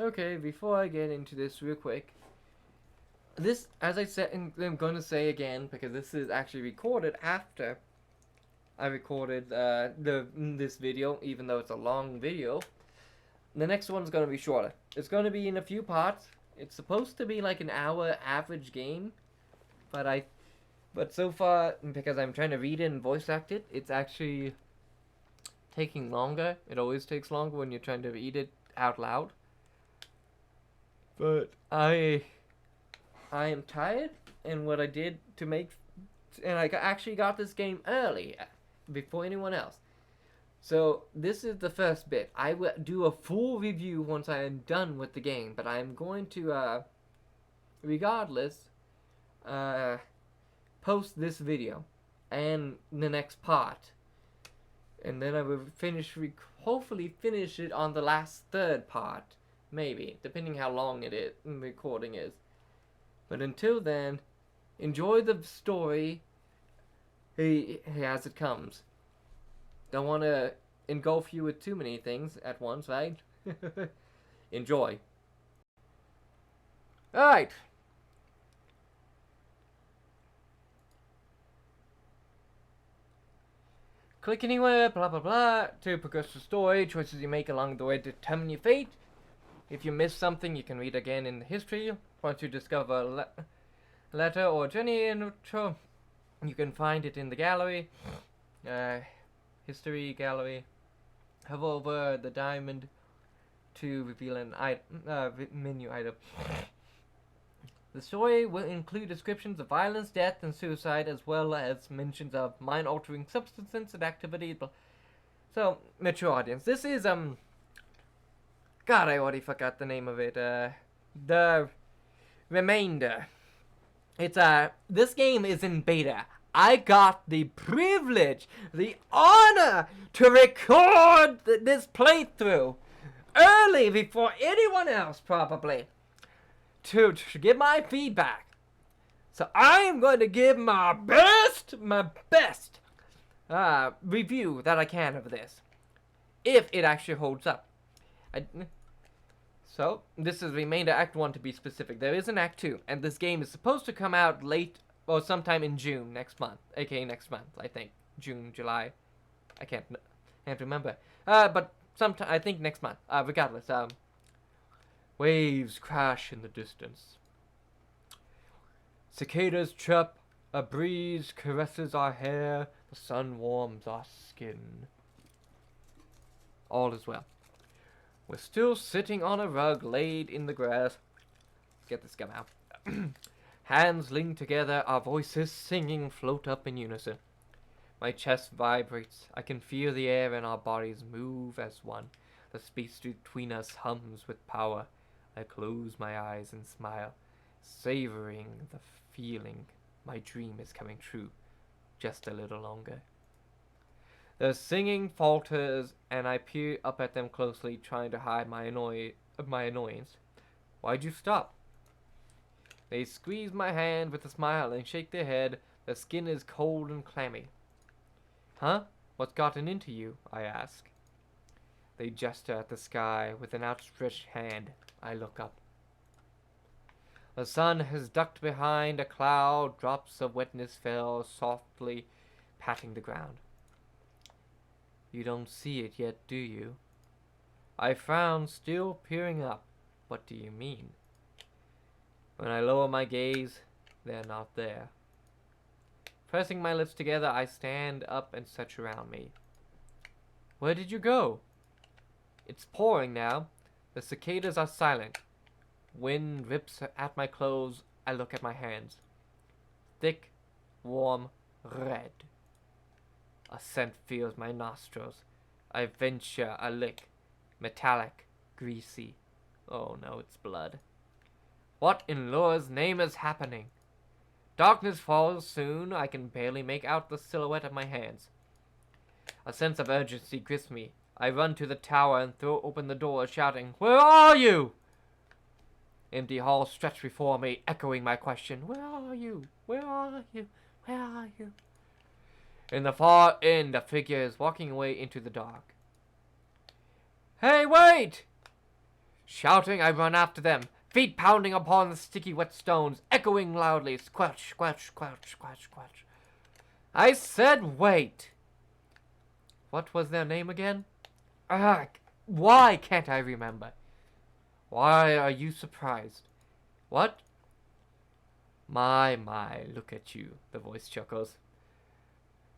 Okay, before I get into this real quick, this, as I said, and I'm going to say again, because this is actually recorded after I recorded this video, even though it's a long video. The next one's going to be shorter. It's going to be in a few parts. It's supposed to be like an hour average game, but so far, because I'm trying to read it and voice act it, it's actually taking longer. It always takes longer when you're trying to read it out loud. But I am tired, and what I did to make, and I actually got this game early, before anyone else. So this is the first bit. I will do a full review once I am done with the game, but I'm going to, regardless, post this video and the next part, and then I will hopefully finish it on the last third part, maybe, depending how long the recording is. But until then, enjoy the story as it comes. Don't want to engulf you with too many things at once, right? Enjoy. Alright. Click anywhere, blah blah blah, to progress the story. Choices you make along the way determine your fate. If you miss something, you can read again in the history. Once you discover a letter or journey intro, you can find it in the gallery. History gallery. Hover over the diamond to reveal an menu item. The story will include descriptions of violence, death, and suicide, as well as mentions of mind-altering substances and activity. So, mature audience. This is, God, I already forgot the name of it. The Remainder. It's, this game is in beta. I got the privilege, the honor to record this playthrough early before anyone else, probably, to give my feedback. So I am going to give my best review that I can of this, if it actually holds up. So this is Remainder Act 1 to be specific. There is an Act 2, and this game is supposed to come out late, or sometime in June next month, aka next month, I think. June, July, I can't remember. But sometime, I think next month. Regardless, waves crash in the distance. Cicadas chirp, a breeze caresses our hair, the sun warms our skin. All is well. We're still sitting on a rug laid in the grass. Let's get this gum out. Hands linked together, our voices singing float up in unison. My chest vibrates. I can feel the air in our bodies move as one. The space between us hums with power. I close my eyes and smile, savoring the feeling my dream is coming true. Just a little longer. The singing falters, and I peer up at them closely, trying to hide my annoyance. Why'd you stop? They squeeze my hand with a smile and shake their head. The skin is cold and clammy. Huh? What's gotten into you? I ask. They gesture at the sky with an outstretched hand. I look up. The sun has ducked behind a cloud. Drops of wetness fell, softly patting the ground. You don't see it yet, do you? I frown, still peering up. What do you mean? When I lower my gaze, they're not there. Pressing my lips together, I stand up and search around me. Where did you go? It's pouring now. The cicadas are silent. Wind rips at my clothes. I look at my hands. Thick, warm, red. A scent fills my nostrils. I venture a lick. Metallic, greasy. Oh no, it's blood. What in Laura's name is happening? Darkness falls soon. I can barely make out the silhouette of my hands. A sense of urgency grips me. I run to the tower and throw open the door, shouting, "Where are you?" Empty halls stretch before me, echoing my question. Where are you? Where are you? Where are you? In the far end, a figure is walking away into the dark. Hey, wait! Shouting, I run after them, feet pounding upon the sticky wet stones, echoing loudly, squelch, squelch, squelch, squelch, squelch. I said wait! What was their name again? Why can't I remember? Why are you surprised? What? My, look at you, the voice chuckles.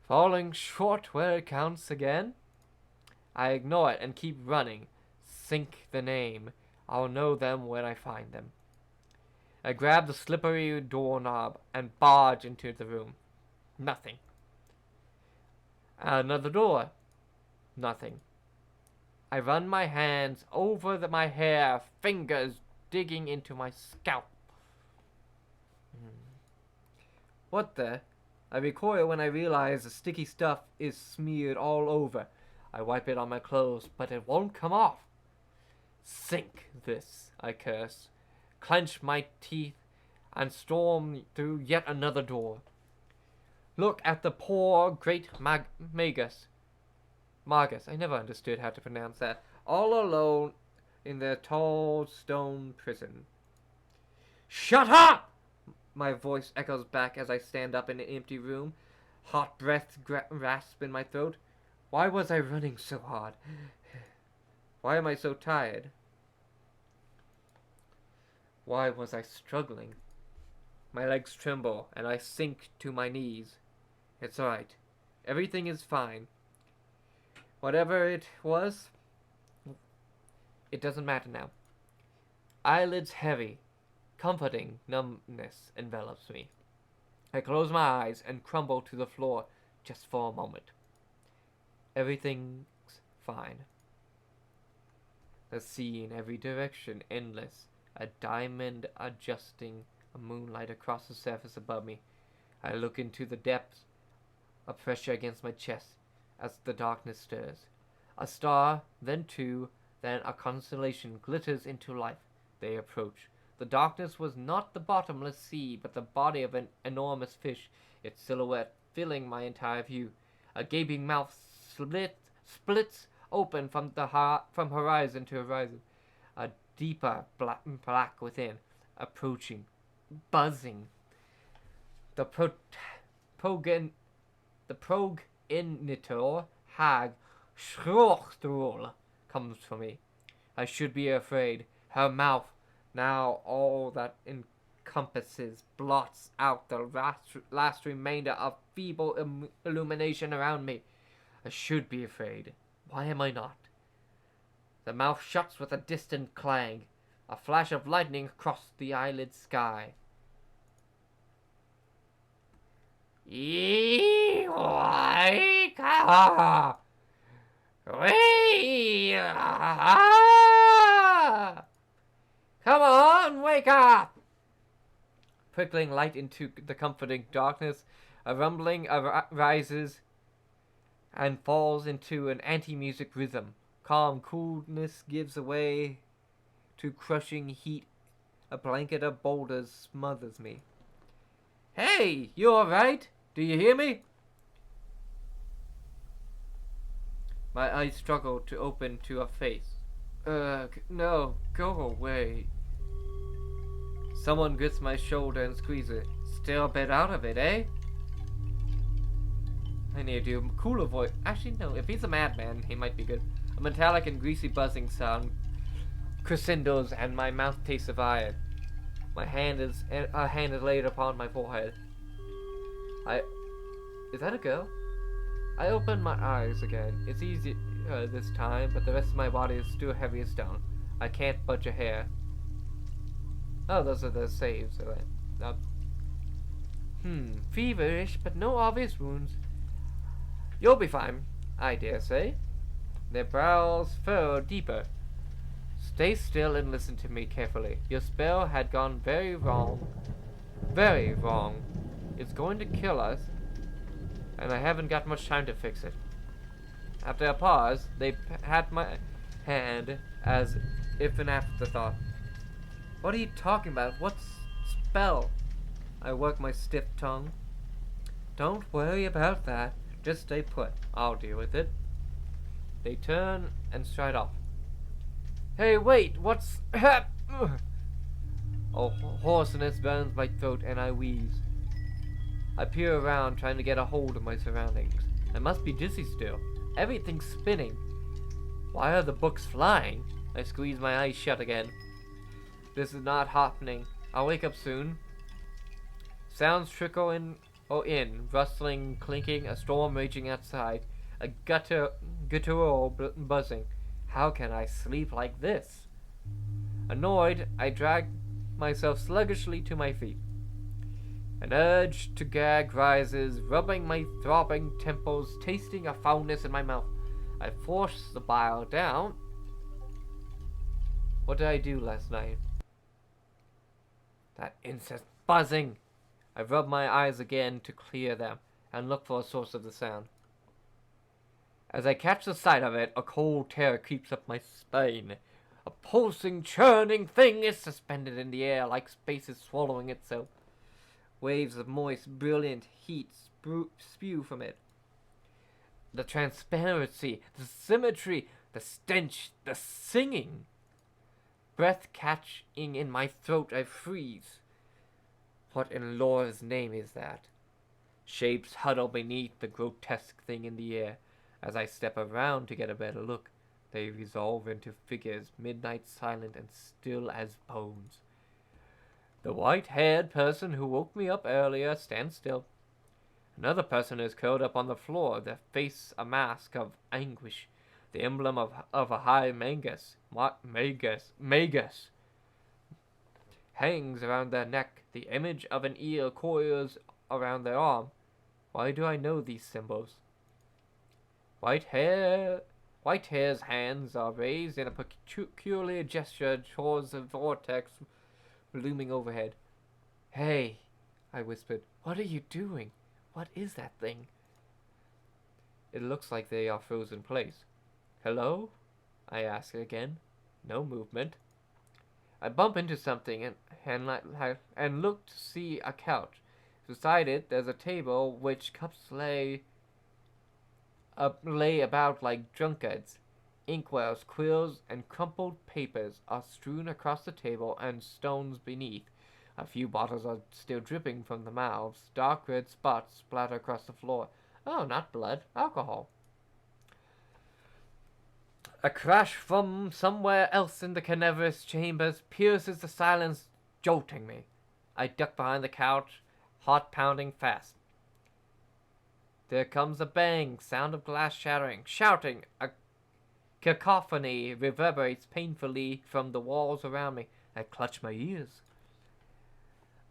Falling short where it counts again? I ignore it and keep running. Sink the name. I'll know them when I find them. I grab the slippery doorknob and barge into the room. Nothing. Another door. Nothing. I run my hands over my hair, fingers digging into my scalp. What the? I recoil when I realize the sticky stuff is smeared all over. I wipe it on my clothes, but it won't come off. Sink this, I curse, clench my teeth, and storm through yet another door. Look at the poor great Magus. I never understood how to pronounce that. All alone in their tall stone prison. Shut up! My voice echoes back as I stand up in an empty room. Hot breath rasp in my throat. Why was I running so hard? Why am I so tired? Why was I struggling? My legs tremble and I sink to my knees. It's alright. Everything is fine. Whatever it was, it doesn't matter now. Eyelids heavy. Comforting numbness envelops me. I close my eyes and crumble to the floor just for a moment. Everything's fine. The sea in every direction, endless. A diamond adjusting a moonlight across the surface above me. I look into the depths, a pressure against my chest as the darkness stirs. A star, then two, then a constellation glitters into life. They approach. The darkness was not the bottomless sea, but the body of an enormous fish, its silhouette filling my entire view. A gaping mouth splits open from horizon to horizon. A deeper black within, approaching, buzzing. The progenitor hag Schrochtrul comes for me. I should be afraid. Her mouth, now all that encompasses, blots out the last remainder of feeble illumination around me. I should be afraid. Why am I not? The mouth shuts with a distant clang, a flash of lightning across the eyelid sky. Come on, wake up! Prickling light into the comforting darkness, a rumbling rises and falls into an anti-music rhythm. Calm coolness gives way to crushing heat. A blanket of boulders smothers me. Hey, you alright? Do you hear me? My eyes struggle to open to a face. No, go away. Someone grips my shoulder and squeezes it. Still a bit out of it, eh? I need to do a cooler voice. Actually, no, if he's a madman, he might be good. A metallic and greasy buzzing sound crescendos and my mouth tastes of iron. A hand is laid upon my forehead. Is that a girl? I open my eyes again. It's easy this time, but the rest of my body is still heavy as stone. I can't budge a hair. Oh, those are the saves. Feverish, but no obvious wounds. You'll be fine, I dare say. Their brows furrow deeper. Stay still and listen to me carefully. Your spell had gone very wrong. Very wrong. It's going to kill us, and I haven't got much time to fix it. After a pause, they pat my hand as if an afterthought. What are you talking about? What spell? I work my stiff tongue. Don't worry about that. Just stay put. I'll deal with it. They turn and stride off. Hey, wait, what's... A hoarseness burns my throat and I wheeze. I peer around trying to get a hold of my surroundings. I must be dizzy still. Everything's spinning. Why are the books flying? I squeeze my eyes shut again. This is not happening. I'll wake up soon. Sounds trickle in or in, rustling, clinking, a storm raging outside, a guttural buzzing. How can I sleep like this? Annoyed, I drag myself sluggishly to my feet. An urge to gag rises, rubbing my throbbing temples, tasting a foulness in my mouth. I force the bile down. What did I do last night? That incessant buzzing! I rub my eyes again to clear them, and look for a source of the sound. As I catch the sight of it, a cold terror creeps up my spine. A pulsing, churning thing is suspended in the air like space is swallowing itself. Waves of moist, brilliant heat spew from it. The transparency, the symmetry, the stench, the singing. Breath catching in my throat, I freeze. What in Laura's name is that? Shapes huddle beneath the grotesque thing in the air. As I step around to get a better look, they resolve into figures, midnight silent and still as bones. The white-haired person who woke me up earlier stands still. Another person is curled up on the floor, their face a mask of anguish, the emblem of a high magus. Magus hangs around their neck, the image of an eel coils around their arm. Why do I know these symbols? Whitehair's hands are raised in a peculiar gesture towards the vortex looming overhead. Hey, I whispered, what are you doing? What is that thing? It looks like they are frozen in place. Hello? I ask again. No movement. I bump into something and look to see a couch. Beside it, there's a table which cups lay about like drunkards. Inkwells, quills, and crumpled papers are strewn across the table and stones beneath. A few bottles are still dripping from the mouths. Dark red spots splatter across the floor. Oh, not blood. Alcohol. A crash from somewhere else in the cadaverous chambers pierces the silence, jolting me. I duck behind the couch, heart pounding fast. There comes a bang, sound of glass shattering, shouting. A cacophony reverberates painfully from the walls around me. I clutch my ears.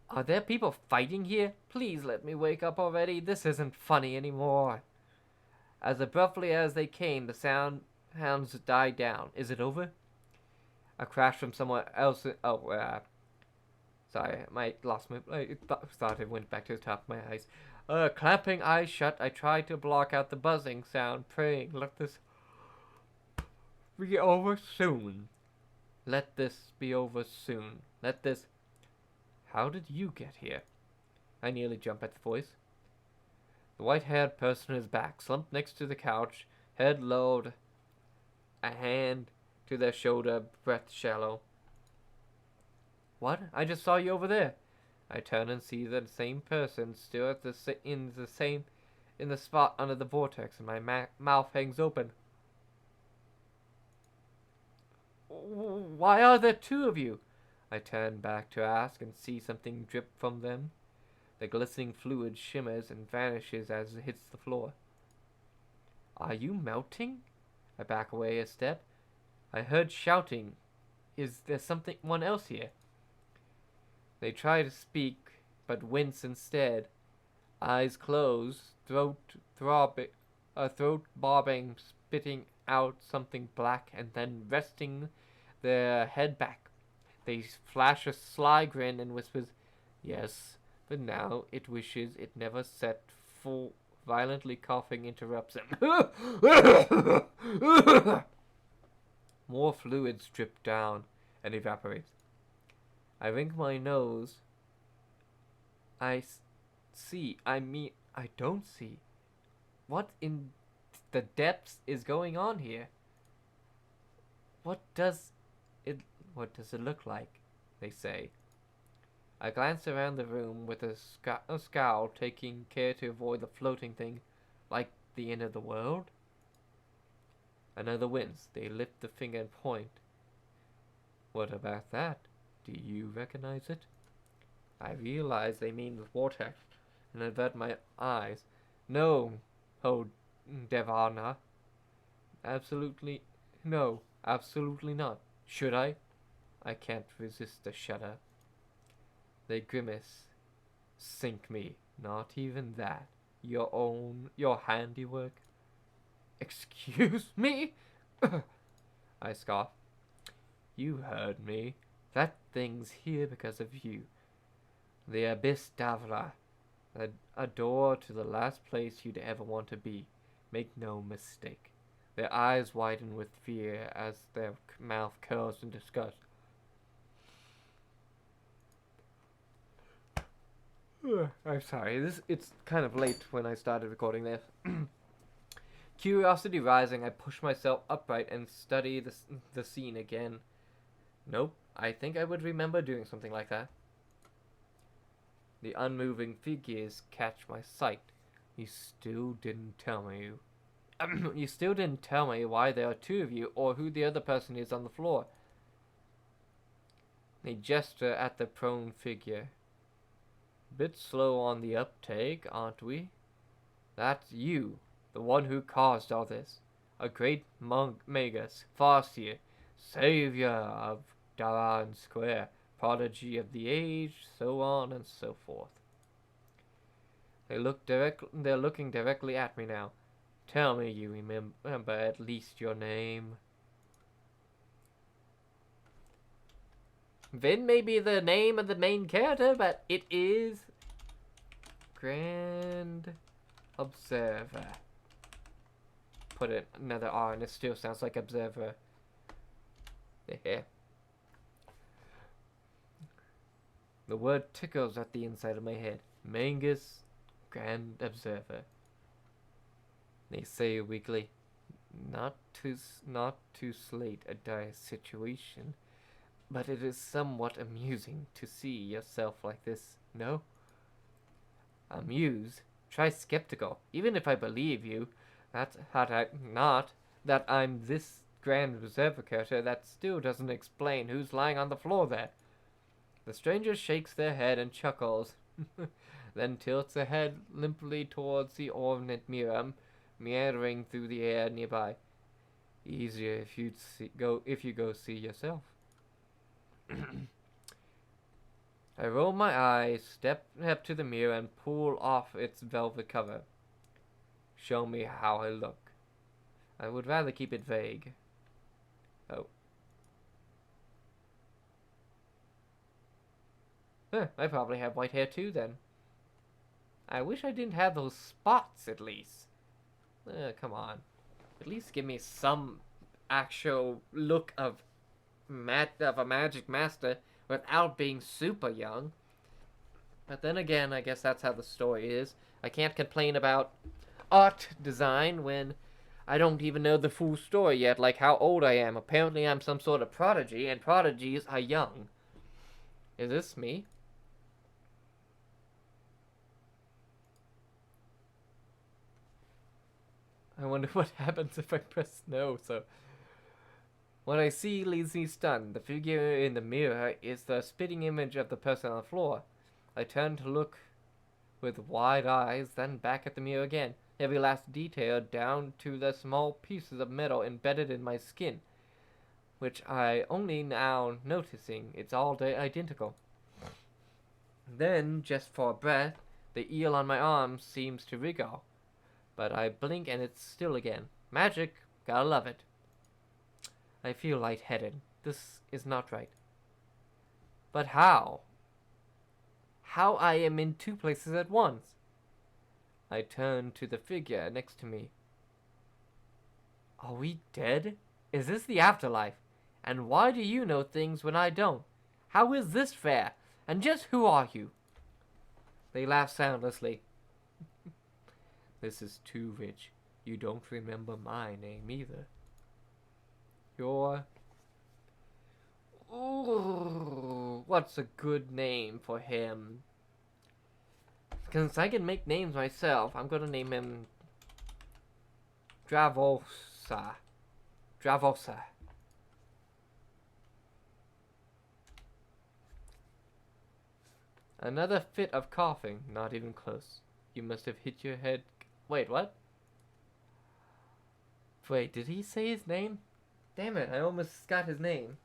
Are there people fighting here? Please let me wake up already. This isn't funny anymore. As abruptly as they came, the sounds died down. Is it over? A crash from somewhere else. Sorry, I thought it went back to the top of my eyes. Clamping eyes shut, I tried to block out the buzzing sound, praying, let this be over soon. Let this be over soon. Let this... How did you get here? I nearly jump at the voice. The white-haired person is back, slumped next to the couch, head lowered, a hand to their shoulder, breath shallow. What? I just saw you over there. I turn and see the same person still at in the spot under the vortex, and my mouth hangs open. Why are there two of you? I turn back to ask and see something drip from them. The glistening fluid shimmers and vanishes as it hits the floor. Are you melting? I back away a step. I heard shouting. Is there someone else here? They try to speak, but wince instead. Eyes closed, throat bobbing, spitting out something black, and then resting their head back. They flash a sly grin and whispers, yes, but now it wishes it never set full. Violently coughing interrupts them. More fluids drip down and evaporate. I wring my nose. I don't see. What in the depths is going on here? What does What does it look like? They say. I glance around the room with a scowl, taking care to avoid the floating thing, like the end of the world. Another wince. They lift the finger and point. What about that? Do you recognize it? I realize they mean the vortex, and avert my eyes. No, oh, Devana. Absolutely, no, absolutely not. Should I? I can't resist a shudder. They grimace. Sink me. Not even that. Your handiwork. Excuse me? I scoff. You heard me. That thing's here because of you. The Abyss Davra. A door to the last place you'd ever want to be. Make no mistake. Their eyes widen with fear as their mouth curls in disgust. I'm sorry. It's kind of late when I started recording this. Curiosity rising, I push myself upright and study the scene again. Nope, I think I would remember doing something like that. The unmoving figures catch my sight. You still didn't tell me. You still didn't tell me why there are two of you, or who the other person is on the floor. They gesture at the prone figure. Bit slow on the uptake, aren't we? That's you, the one who caused all this. A great Magus, Farseer, savior of Daran Square, prodigy of the age, so on and so forth. They're looking directly at me now. Tell me you remember at least your name. Vin may be the name of the main character, but it is Grand Observer. Put another R and it still sounds like Observer. Yeah. The word tickles at the inside of my head. Magus, Grand Observer. They say weakly, not to slate a dire situation, but it is somewhat amusing to see yourself like this, no? Amused? Try skeptical. Even if I believe you, that I'm this Grand Observer character, that still doesn't explain who's lying on the floor there. The stranger shakes their head and chuckles, then tilts her head limply towards the ornate mirror, meandering through the air nearby. Easier if you go see yourself. I roll my eyes, step up to the mirror, and pull off its velvet cover. Show me how I look. I would rather keep it vague. Oh. I probably have white hair too, then. I wish I didn't have those spots, at least. Come on. At least give me some actual look of a magic master without being super young. But then again, I guess that's how the story is. I can't complain about art design when I don't even know the full story yet, like how old I am. Apparently I'm some sort of prodigy, and prodigies are young. Is this me? I wonder what happens if I press no, so... What I see leaves me stunned. The figure in the mirror is the spitting image of the person on the floor. I turn to look with wide eyes, then back at the mirror again. Every last detail down to the small pieces of metal embedded in my skin, which I only now noticing. It's all identical. Then, just for a breath, the eel on my arm seems to wriggle. But I blink and it's still again. Magic, gotta love it. I feel lightheaded. This is not right. But how? How I am in two places at once? I turn to the figure next to me. Are we dead? Is this the afterlife? And why do you know things when I don't? How is this fair? And just who are you? They laugh soundlessly. This is too rich. You don't remember my name either. You're... Ooh. what's a good name for him? Since I can make names myself, I'm gonna name him Dravosa. Dravosa. Another fit of coughing. Not even close. You must have hit your head. Wait, what? Wait, did he say his name? Damn it, I almost got his name.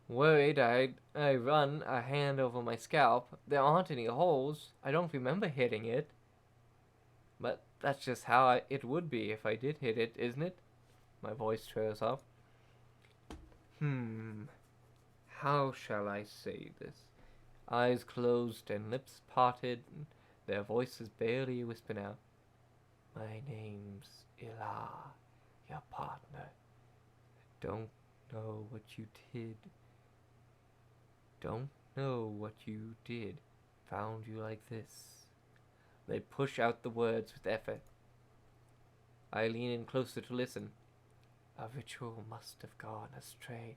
Worried I run a hand over my scalp. There aren't any holes. I don't remember hitting it. But that's just how it would be if I did hit it, isn't it? My voice trails off. How shall I say this? Eyes closed and lips parted, and their voices barely whispered out. My name's Ilah, your partner. Don't know what you did. Don't know what you did. Found you like this. They push out the words with effort. I lean in closer to listen. A ritual must have gone astray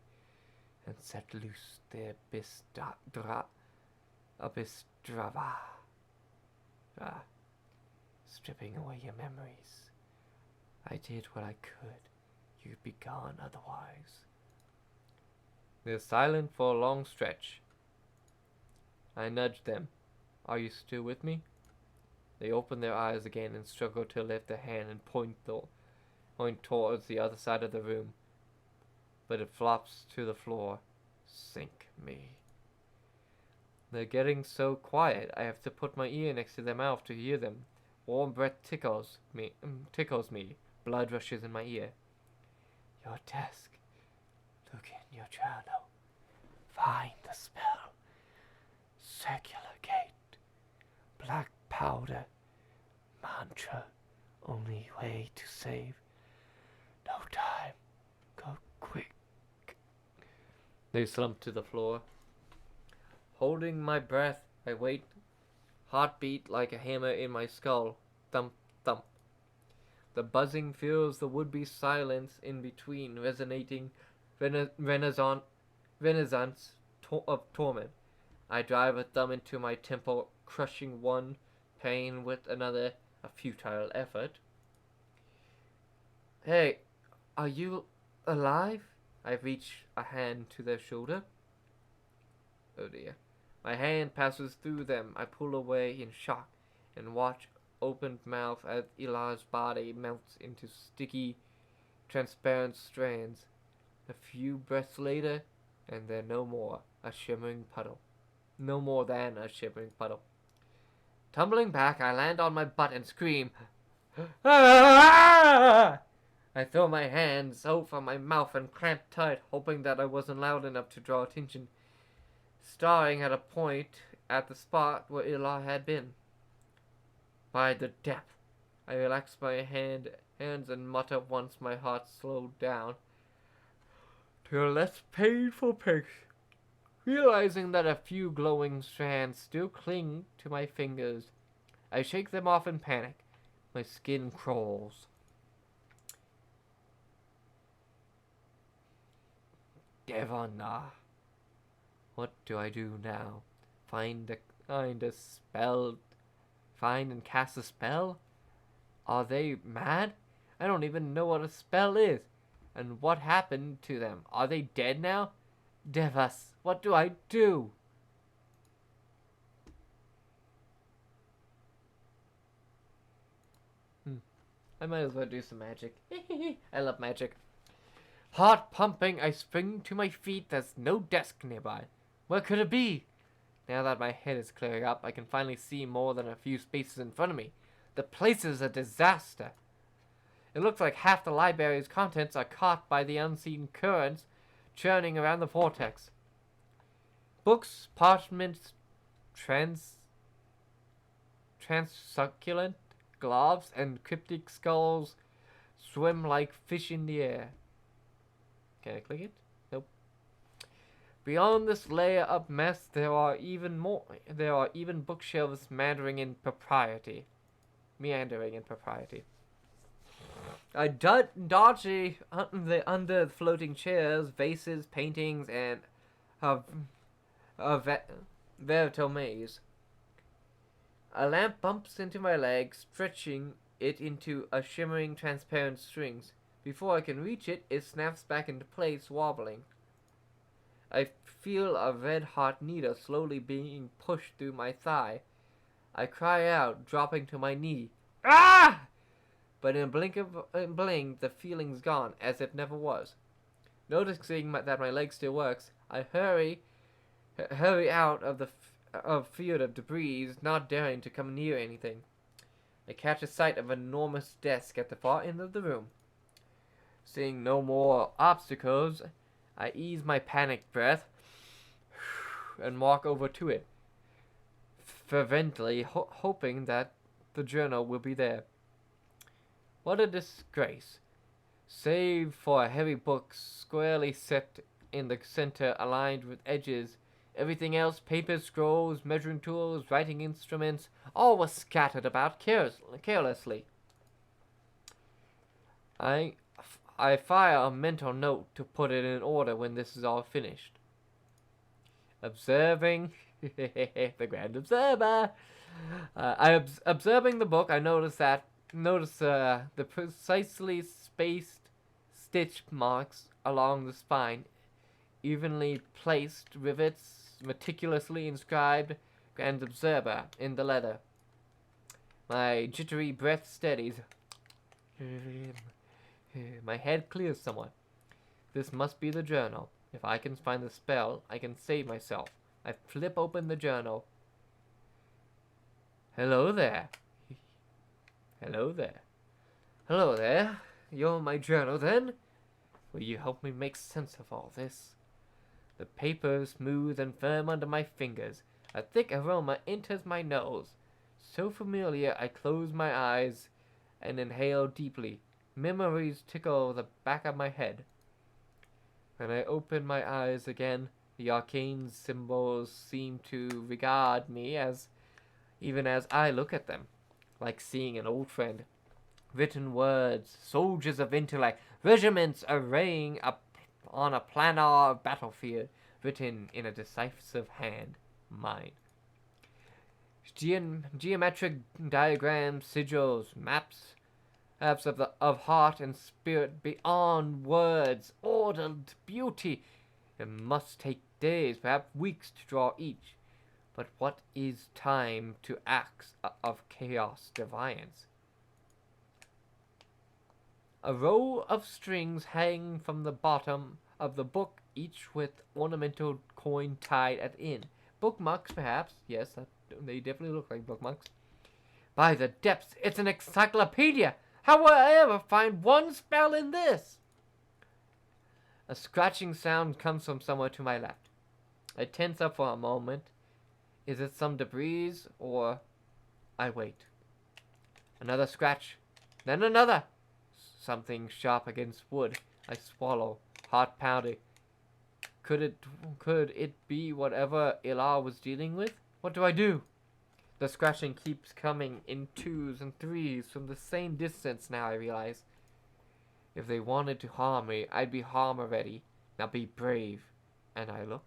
and set loose the Abysdrava, stripping away your memories. I did what I could. You'd be gone otherwise. They're silent for a long stretch. I nudged them. Are you still with me? They open their eyes again and struggle to lift a hand and point towards the other side of the room. But it flops to the floor. Sink me. They're getting so quiet, I have to put my ear next to their mouth to hear them. Warm breath tickles me. Blood rushes in my ear. Your desk. Look in your journal. Find the spell. Circular gate. Black powder. Mantra. Only way to save. No time. Go quick. They slump to the floor. Holding my breath, I wait. Heartbeat like a hammer in my skull. Thump, thump. The buzzing fills the would-be silence in between, resonating renaissance of torment. I drive a thumb into my temple, crushing one pain with another, a futile effort. Hey, are you alive? I reach a hand to their shoulder. Oh dear. My hand passes through them. I pull away in shock and watch opened mouth as Ilah's body melts into sticky, transparent strands. A few breaths later, and they're no more. A shimmering puddle. No more than a shimmering puddle. Tumbling back, I land on my butt and scream. Ah! I throw my hands over my mouth and clamp tight, hoping that I wasn't loud enough to draw attention. Staring at a point at the spot where Ilah had been. By the depth, I relax my hands and mutter once my heart slowed down to a less painful pace. Realizing that a few glowing strands still cling to my fingers, I shake them off in panic. My skin crawls. Devana. What do I do now? Find a spell? Find and cast a spell? Are they mad? I don't even know what a spell is. And what happened to them? Are they dead now? Devas, what do I do? I might as well do some magic. I love magic. Heart pumping, I spring to my feet. There's no desk nearby. Where could it be? Now that my head is clearing up, I can finally see more than a few spaces in front of me. The place is a disaster. It looks like half the library's contents are caught by the unseen currents churning around the vortex. Books, parchments, transsucculent gloves, and cryptic skulls swim like fish in the air. Can I click it? Nope. Beyond this layer of mess, there are even bookshelves meandering in propriety. I dodgy under the floating chairs, vases, paintings, and a, a veritable maze. A lamp bumps into my leg, stretching it into a shimmering, transparent strings. Before I can reach it, it snaps back into place, wobbling. I feel a red-hot needle slowly being pushed through my thigh. I cry out, dropping to my knee. Ah! But in a blink, the feeling's gone, as it never was. Noticing that my leg still works, I hurry out of the field of debris, not daring to come near anything. I catch a sight of an enormous desk at the far end of the room. Seeing no more obstacles, I ease my panicked breath and walk over to it, fervently hoping that the journal will be there. What a disgrace! Save for a heavy book squarely set in the center, aligned with edges, everything else, papers, scrolls, measuring tools, writing instruments, all was scattered about carelessly. I fire a mental note to put it in order when this is all finished. Observing the grand observer. Observing the book, I notice the precisely spaced stitch marks along the spine, evenly placed rivets, meticulously inscribed "Grand Observer" in the leather. My jittery breath steadies. My head clears somewhat. This must be the journal. If I can find the spell, I can save myself. I flip open the journal. Hello there. Hello there. Hello there. You're my journal, then? Will you help me make sense of all this? The paper is smooth and firm under my fingers. A thick aroma enters my nose. So familiar, I close my eyes and inhale deeply. Memories tickle the back of my head. When I open my eyes again, the arcane symbols seem to regard me even as I look at them, like seeing an old friend. Written words, soldiers of intellect, regiments arraying on a planar battlefield, written in a decisive hand, mine. Geometric diagrams, sigils, maps of heart and spirit beyond words, ordered beauty. It must take days, perhaps weeks to draw each. But what is time to acts of chaos defiance? A row of strings hang from the bottom of the book, each with ornamental coin tied at the end. Bookmarks, perhaps. Yes, they definitely look like bookmarks. By the depths, it's an encyclopedia! How will I ever find one spell in this? A scratching sound comes from somewhere to my left. I tense up for a moment. Is it some debris, or... I wait. Another scratch. Then another. Something sharp against wood. I swallow, heart pounding. Could it be whatever Ilar was dealing with? What do I do? The scratching keeps coming in twos and threes from the same distance now, I realize. If they wanted to harm me, I'd be harm already. Now be brave. And I look.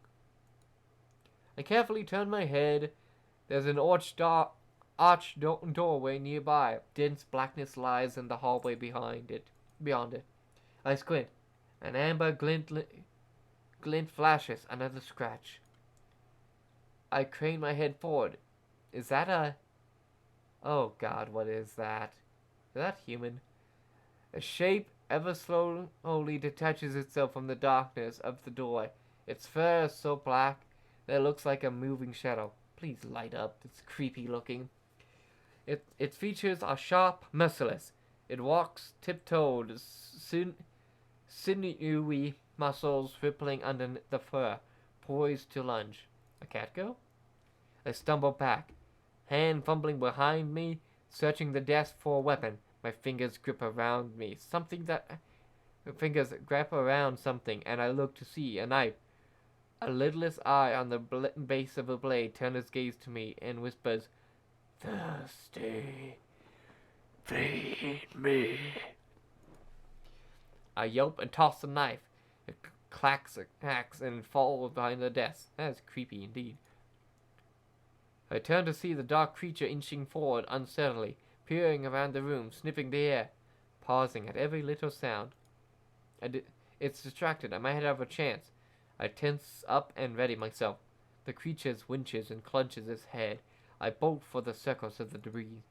I carefully turn my head. There's an arched doorway nearby. Dense blackness lies in the hallway beyond it. I squint. An amber glint flashes. Another scratch. I crane my head forward. Is that a... Oh God, what is that? Is that human? A shape ever slowly detaches itself from the darkness of the door. Its fur is so black that it looks like a moving shadow. Please light up. It's creepy looking. Its features are sharp, merciless. It walks tiptoed, sinewy muscles rippling under the fur, poised to lunge. A cat girl? I stumble back, hand fumbling behind me, searching the desk for a weapon. My fingers grip around something, and I look to see a knife. A lidless eye on the base of the blade turns its gaze to me and whispers, "Thirsty, feed me." I yelp and toss the knife. It clacks a axe and falls behind the desk. That is creepy indeed. I turn to see the dark creature inching forward unsteadily, peering around the room, sniffing the air, pausing at every little sound. It's distracted. I might have a chance. I tense up and ready myself. The creature winches and clenches its head. I bolt for the circles of the debris.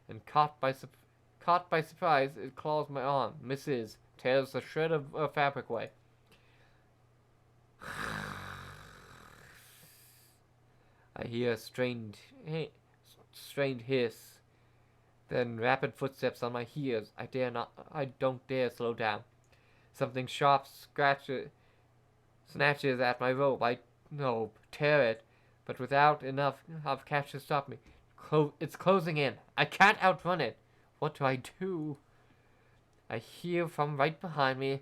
And caught by surprise, it claws my arm, misses, tears a shred of fabric away. I hear a strained hiss, then rapid footsteps on my heels. I don't dare slow down. Something sharp snatches at my robe. I tear it, but without enough of catch to stop me. It's closing in. I can't outrun it. What do I do? I hear from right behind me.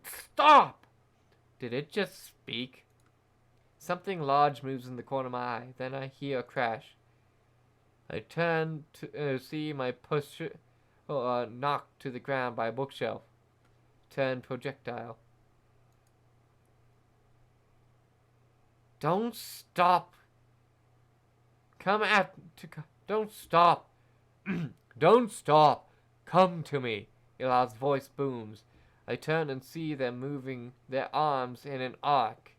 Stop! Did it just speak? Something large moves in the corner of my eye. Then I hear a crash. I turn to see my knocked to the ground by a bookshelf. Turn projectile. Don't stop. Don't stop. Don't stop. Come to me. Ila's voice booms. I turn and see them moving their arms in an arc,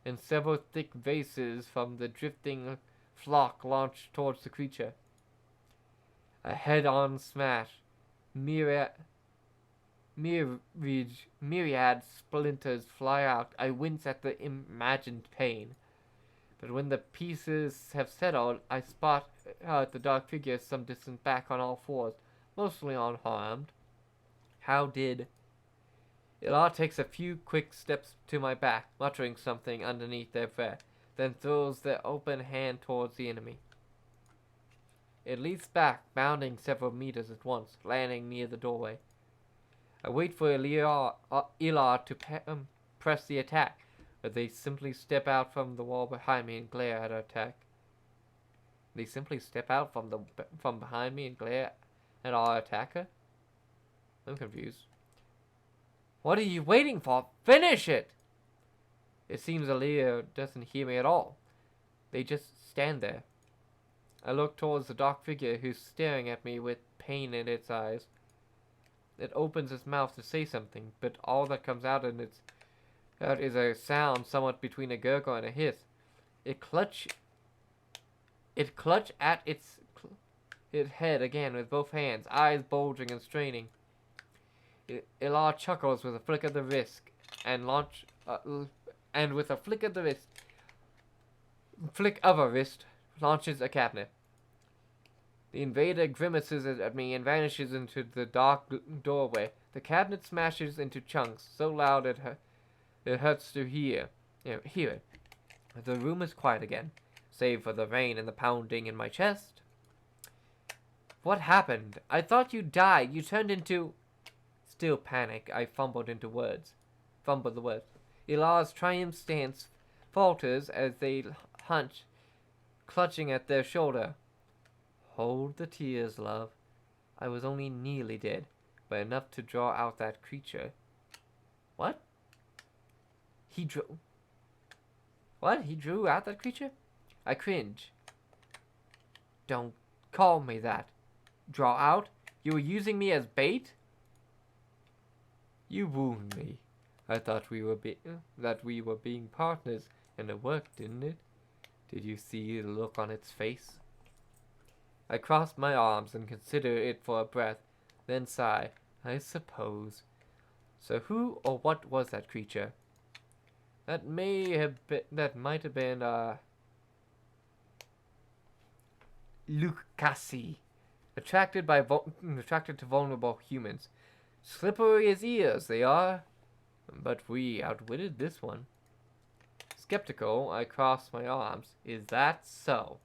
and several thick vases from the drifting flock launch towards the creature. A head-on smash. Myriad splinters fly out. I wince at the imagined pain. But when the pieces have settled, I spot the dark figure some distance back on all fours, mostly unharmed. How did... Ila takes a few quick steps to my back, muttering something underneath their breath, then throws their open hand towards the enemy. It leaps back, bounding several meters at once, landing near the doorway. I wait for Ila to press the attack, but they simply step out from the wall behind me and glare at our attack. They simply step out from behind me and glare at our attacker? I'm confused. What are you waiting for? Finish it! It seems Aaliyah doesn't hear me at all. They just stand there. I look towards the dark figure who's staring at me with pain in its eyes. It opens its mouth to say something, but all that comes out is a sound somewhat between a gurgle and a hiss. It clutch at its head again with both hands, eyes bulging and straining. Ila chuckles with a flick of the wrist and with a flick of a wrist, launches a cabinet. The invader grimaces at me and vanishes into the dark doorway. The cabinet smashes into chunks so loud it hurts to hear it. The room is quiet again, save for the rain and the pounding in my chest. What happened? I thought you died. You turned into... Still panic, I fumbled the words. Ila's triumph stance falters as they hunch, clutching at their shoulder. Hold the tears, love. I was only nearly dead, but enough to draw out that creature. What? He drew out that creature? I cringe. Don't call me that. Draw out? You were using me as bait? You wound me. I thought that we were being partners, and it worked, didn't it? Did you see the look on its face? I crossed my arms and considered it for a breath, then sigh. I suppose. So who or what was that creature? That might have been Lucasi, attracted to vulnerable humans. Slippery as ears, they are. But we outwitted this one. Skeptical, I crossed my arms. Is that so?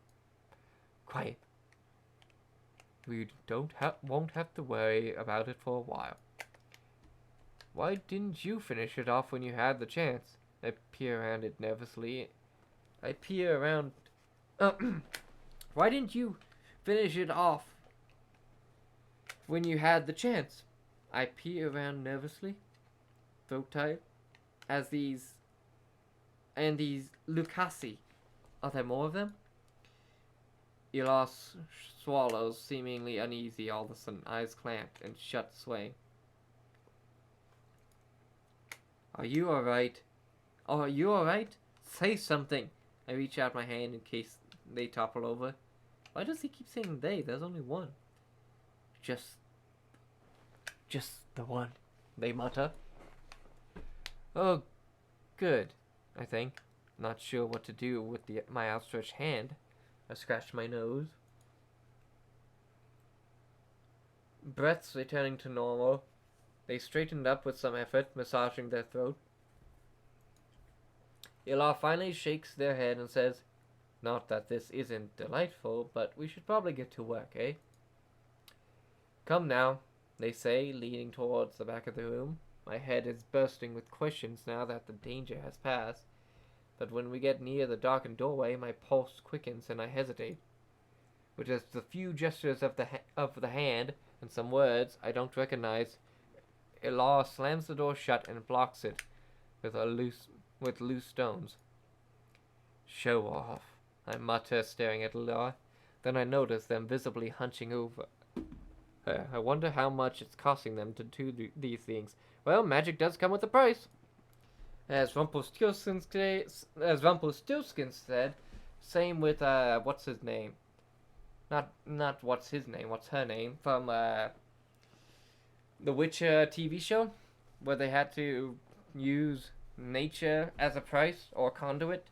Quiet. We won't have to worry about it for a while. Why didn't you finish it off when you had the chance? I peer around it nervously. Why didn't you finish it off when you had the chance? I peer around nervously, throat tight, as these Lucasi. Are there more of them? Elos swallows, seemingly uneasy all of a sudden, eyes clamped and shut swaying. Are you alright? Oh, are you alright? Say something! I reach out my hand in case they topple over. Why does he keep saying they? There's only one. Just the one, they mutter. Oh, good, I think. Not sure what to do with my outstretched hand. I scratch my nose. Breaths returning to normal. They straightened up with some effort, massaging their throat. Ilar finally shakes their head and says, "Not that this isn't delightful, but we should probably get to work, eh?" "Come now," they say, leaning towards the back of the room. My head is bursting with questions now that the danger has passed. But when we get near the darkened doorway, my pulse quickens and I hesitate. With just a few gestures of the hand and some words I don't recognize, Ilar slams the door shut and blocks it with loose stones. "Show off," I mutter, staring at Ilar. Then I notice them visibly hunching over her. I wonder how much it's costing them to do these things. Well, magic does come with a price. As Rumpelstiltskin said, same with what's his name? Not what's his name? What's her name? From the Witcher TV show, where they had to use nature as a price or conduit.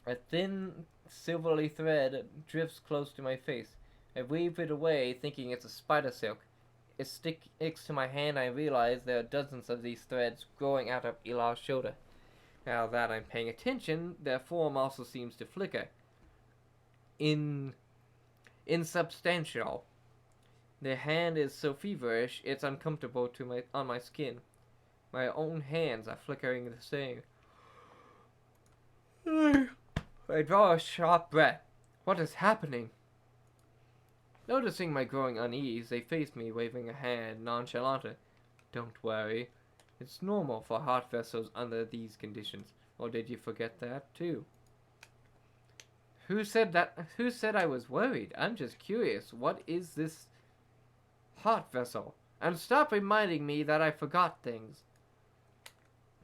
A thin, silvery thread drifts close to my face. I wave it away, thinking it's a spider silk. It sticks to my hand. I realize there are dozens of these threads growing out of Ilar's shoulder. Now that I'm paying attention, their form also seems to flicker. Insubstantial. Their hand is so feverish, it's uncomfortable on my skin. My own hands are flickering the same. I draw a sharp breath. What is happening? Noticing my growing unease, they face me, waving a hand nonchalantly. "Don't worry. It's normal for heart vessels under these conditions. Or did you forget that, too?" Who said that? Who said I was worried? I'm just curious. What is this heart vessel? And stop reminding me that I forgot things.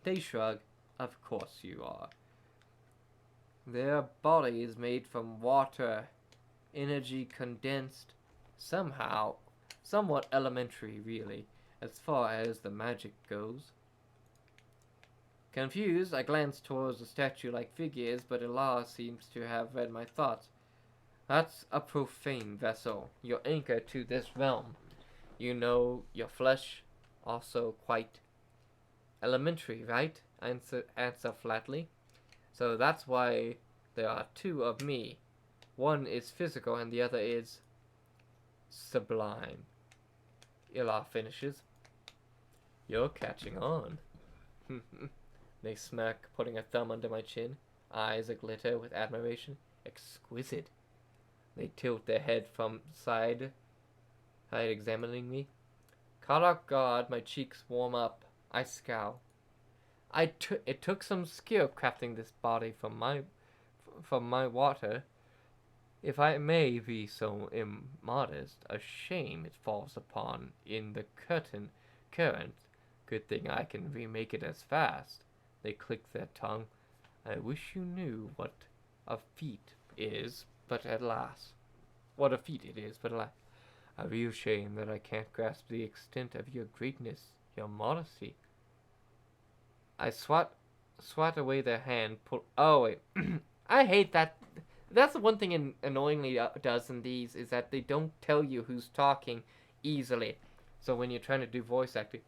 They shrug. Of course you are. Their body is made from water. Energy condensed, somehow, somewhat elementary, really, as far as the magic goes. Confused, I glance towards the statue-like figures, but Ilar seems to have read my thoughts. "That's a profane vessel, your anchor to this realm. You know your flesh, also quite elementary, right?" I answer flatly. "So that's why there are two of me. One is physical and the other is sublime." Ilar finishes. "You're catching on." They smirk, putting a thumb under my chin, eyes aglitter with admiration. "Exquisite." They tilt their head from side examining me. Caught off guard, my cheeks warm up. I scowl. It took some skill crafting this body from my water. If I may be so immodest, a shame it falls upon in the current. Good thing I can remake it as fast. They click their tongue. I wish you knew what a feat is, but alas. What a feat it is, but alas. A real shame that I can't grasp the extent of your greatness, your modesty. I swat away their hand, oh wait. I hate that. That's the one thing annoyingly does in these, is that they don't tell you who's talking easily. So when you're trying to do voice acting,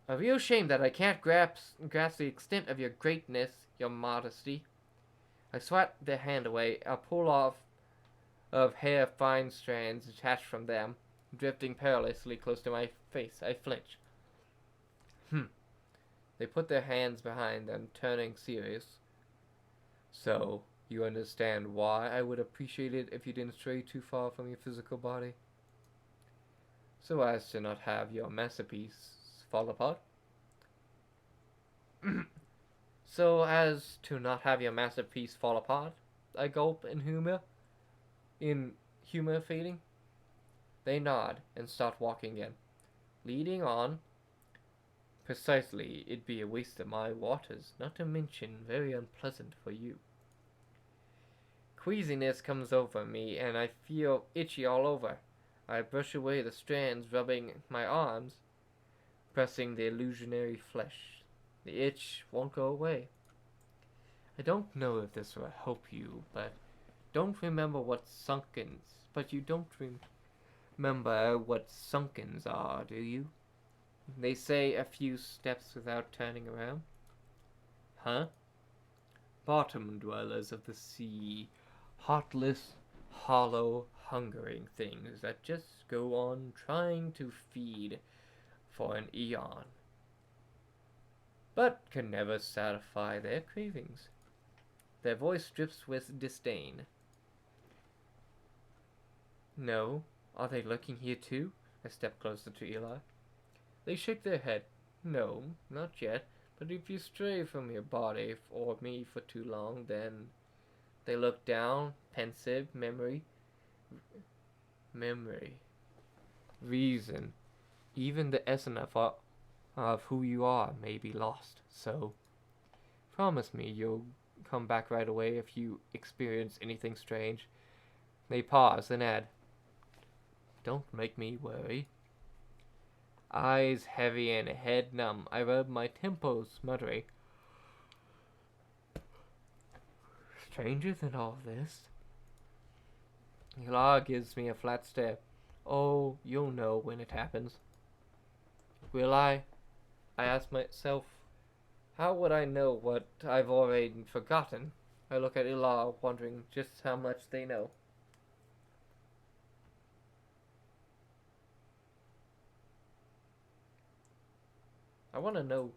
a real shame that I can't grasp the extent of your greatness, your modesty. I swat their hand away. A pull off of hair fine strands detached from them, drifting perilously close to my face. I flinch. They put their hands behind them, turning serious. "So, you understand why I would appreciate it if you didn't stray too far from your physical body?" so as to not have your masterpiece fall apart. So as to not have your masterpiece fall apart, I gulp in humor fading. They nod and start walking again, leading on. Precisely, it'd be a waste of my waters, not to mention very unpleasant for you. Queasiness comes over me, and I feel itchy all over. I brush away the strands, rubbing my arms, pressing the illusionary flesh. The itch won't go away. I don't know if this will help you, but don't remember what sunkens. But you don't remember what sunkens are, do you? They say a few steps without turning around. Huh? Bottom dwellers of the sea, heartless, hollow, hungering things that just go on trying to feed for an eon, but can never satisfy their cravings. Their voice drips with disdain. No? Are they lurking here too? I step closer to Eli. They shake their head. No, not yet. But if you stray from your body or me for too long, then they look down, pensive, memory, reason, even the essence of who you are may be lost. So, promise me you'll come back right away if you experience anything strange. They pause, then add, don't make me worry. Eyes heavy and head numb, I rub my temples, muttering, stranger than all this. Ylar gives me a flat stare. Oh, you'll know when it happens. Will I? I ask myself, how would I know what I've already forgotten? I look at Ilar, wondering just how much they know. I want to know,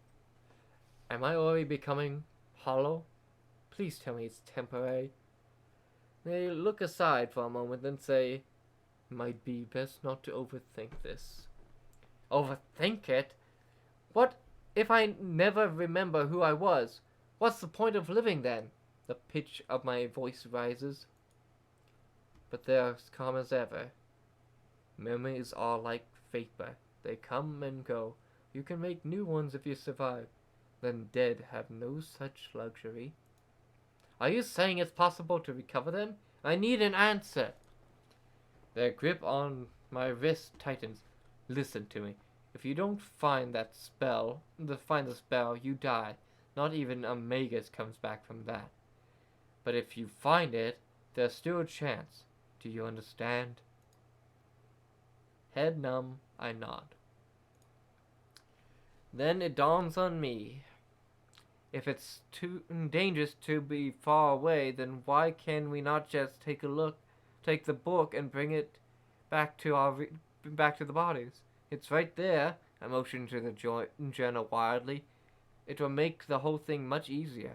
am I already becoming hollow? Please tell me it's temporary. They look aside for a moment, then say, might be best not to overthink this. Overthink it? What if I never remember who I was? What's the point of living then? The pitch of my voice rises. But they're as calm as ever. Memories are like vapor. They come and go. You can make new ones if you survive. Then dead have no such luxury. Are you saying it's possible to recover them? I need an answer. Their grip on my wrist tightens. Listen to me. If you don't find the spell, you die. Not even a magus comes back from that. But if you find it, there's still a chance. Do you understand? Head numb, I nod. Then it dawns on me. If it's too dangerous to be far away, then why can we not just take the book and bring it back to the bodies? It's right there. I motion to the journal wildly. It will make the whole thing much easier.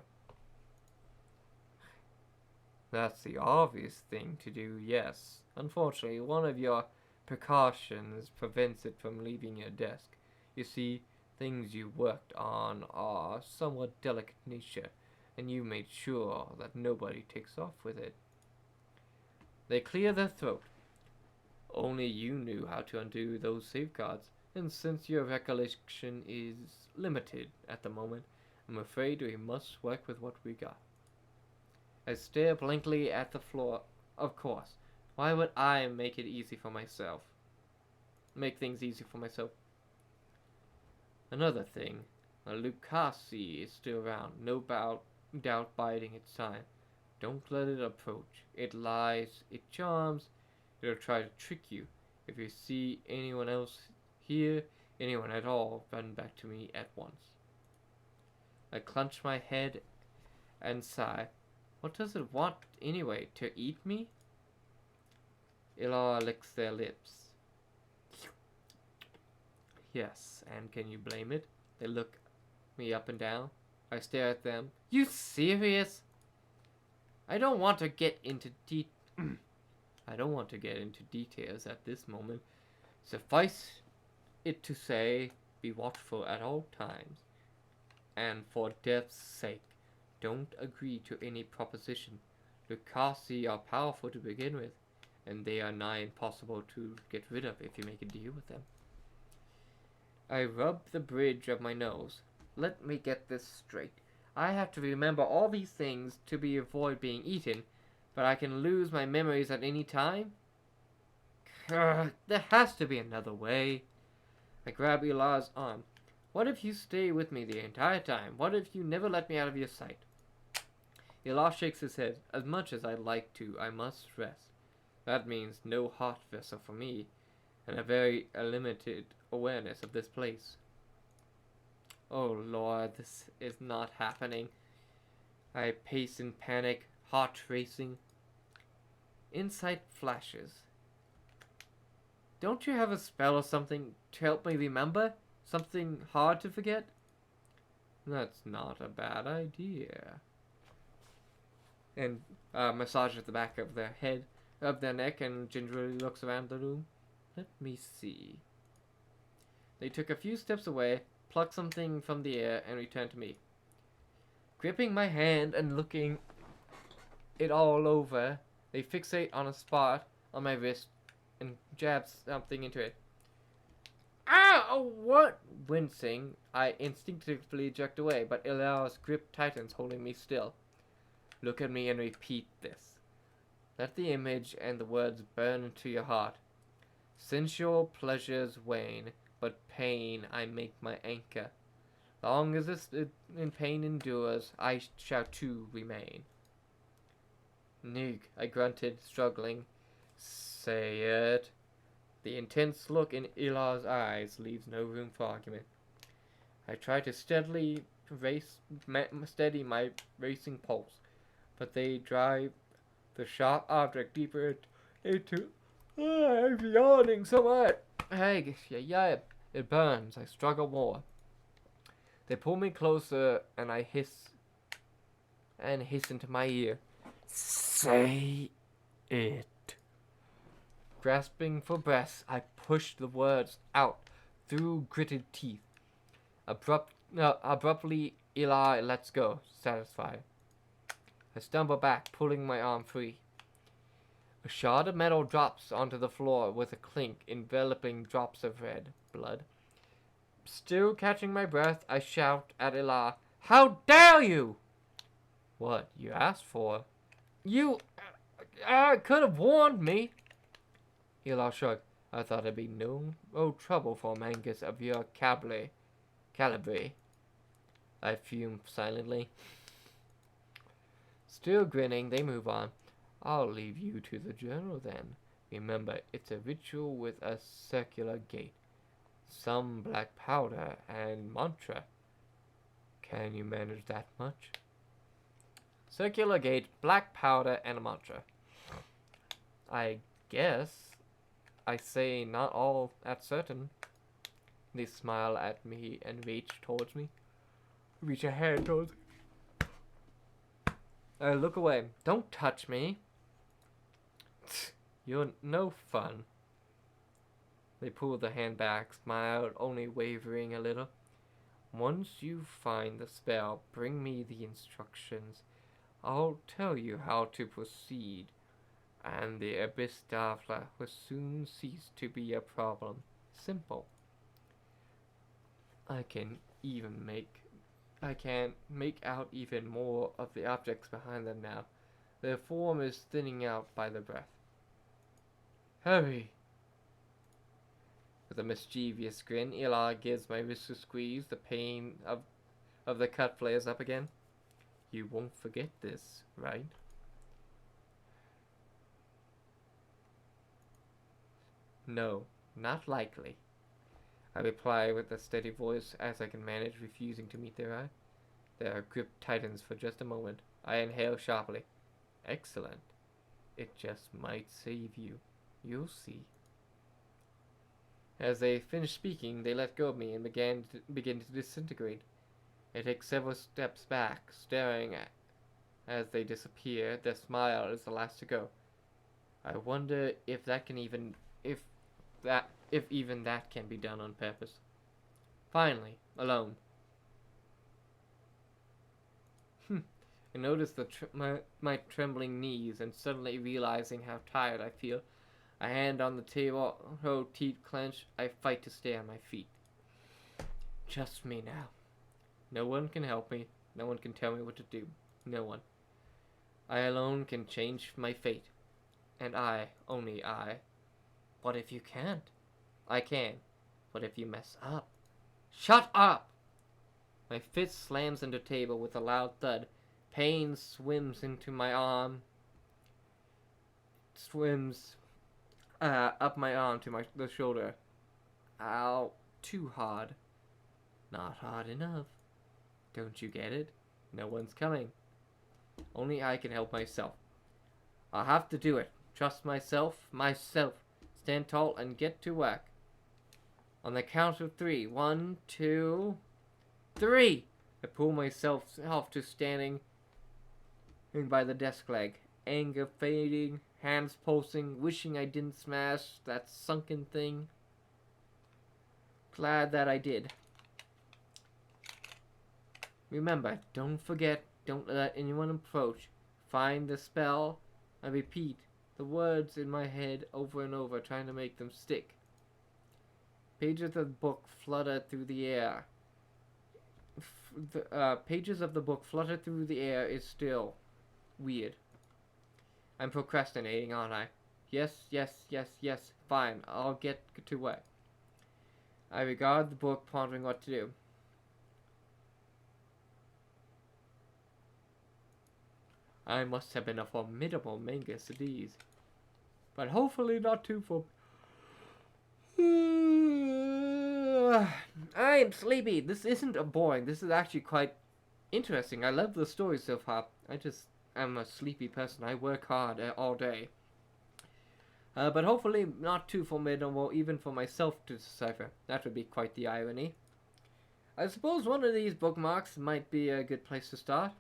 That's the obvious thing to do, yes. Unfortunately, one of your precautions prevents it from leaving your desk. You see, things you worked on are somewhat delicate nature, and you made sure that nobody takes off with it. They clear their throat. Only you knew how to undo those safeguards, and since your recollection is limited at the moment, I'm afraid we must work with what we got. I stare blankly at the floor. Of course. Why would I make things easy for myself? Another thing, Lucasi is still around, no doubt biding its time. Don't let it approach. It lies, it charms, it'll try to trick you. If you see anyone else here, anyone at all, run back to me at once. I clench my head and sigh. What does it want anyway? To eat me? Ilar licks their lips. Yes, and can you blame it? They look me up and down. I stare at them. You serious? I don't want to get into details at this moment, Suffice it to say, be watchful at all times, and for death's sake, don't agree to any proposition. Lucasi are powerful to begin with, and they are nigh impossible to get rid of if you make a deal with them. I rub the bridge of my nose. Let me get this straight. I have to remember all these things to avoid being eaten, but I can lose my memories at any time? There has to be another way. I grab Elah's arm. What if you stay with me the entire time? What if you never let me out of your sight? Elah shakes his head. As much as I'd like to, I must rest. That means no heart vessel for me, and a very limited awareness of this place. Oh Lord, this is not happening. I pace in panic, heart racing. Insight flashes. Don't you have a spell or something to help me remember? Something hard to forget? That's not a bad idea. And massages the back of their head, of their neck, and gingerly looks around the room. Let me see. They took a few steps away, plucked something from the air, and returned to me. Gripping my hand and looking it all over, they fixate on a spot on my wrist and jab something into it. Ow! What? Wincing, I instinctively jerked away, but Elah's grip tightens, holding me still. Look at me and repeat this. Let the image and the words burn into your heart. Sensual pleasures wane, but pain I make my anchor. Long as this in pain endures, I shall too remain. Nig, I grunted, struggling. Say it. The intense look in Elah's eyes leaves no room for argument. I try to steady my racing pulse, but they drive the sharp object deeper into. I'm yawning so much. Hey, yeah, it burns. I struggle more. They pull me closer, and I hiss into my ear. Say it. Grasping for breath, I push the words out through gritted teeth. Abruptly, Elah lets go, satisfied. I stumble back, pulling my arm free. A shard of metal drops onto the floor with a clink, enveloping drops of red blood. Still catching my breath, I shout at Elah, "How dare you!" What you asked for? You could have warned me. Elah shrugged. I thought it'd be no trouble for Mangus of your calibre. I fumed silently. Still grinning, they move on. I'll leave you to the journal then. Remember, it's a ritual with a circular gate. Some black powder and mantra. Can you manage that much? Circular gate, black powder, and a mantra. I guess. I say not all at certain. They smile at me and reach towards me. Reach a hand towards me. I look away. Don't touch me. You're no fun. They pull the hand back, smiled, only wavering a little. Once you find the spell, bring me the instructions. I'll tell you how to proceed, and the Abyss Davla will soon cease to be a problem. Simple. I can make out even more of the objects behind them now. Their form is thinning out by the breath. Hurry! With a mischievous grin, Elah gives my wrist a squeeze. The pain of the cut flares up again. You won't forget this, right? No, not likely. I reply with a steady voice as I can manage, refusing to meet their eye. Their grip tightens for just a moment. I inhale sharply. Excellent. It just might save you. You'll see. As they finish speaking, they let go of me and begin to disintegrate. I take several steps back, staring at as they disappear. Their smile is the last to go. I wonder if that if even that can be done on purpose. Finally, alone. I notice my trembling knees, and suddenly realizing how tired I feel, a hand on the table, her teeth clenched, I fight to stay on my feet. Just me now. No one can help me. No one can tell me what to do. No one. I alone can change my fate. And I, only I. What if you can't? I can. What if you mess up? Shut up! My fist slams into the table with a loud thud. Pain swims into my arm. Swims up my arm to the shoulder. Ow. Too hard. Not hard enough. Don't you get it? No one's coming. Only I can help myself. I'll have to do it. Trust myself. Stand tall and get to work. On the count of 3. 1, 2, 3. I pull myself off to standing by the desk leg. Anger fading, hands pulsing, wishing I didn't smash that sunken thing. Glad that I did. Remember, don't forget, don't let anyone approach. Find the spell. I repeat the words in my head over and over, trying to make them stick. Pages of the book flutter through the air. Pages of the book flutter through the air is still weird. I'm procrastinating, aren't I? Yes. Fine, I'll get to work. I regard the book, pondering what to do. I must have been a formidable Mangus at ease. But hopefully not too I am sleepy. This isn't boring. This is actually quite interesting. I love the story so far. I'm a sleepy person. I work hard all day. But hopefully not too formidable even for myself to decipher. That would be quite the irony. I suppose one of these bookmarks might be a good place to start.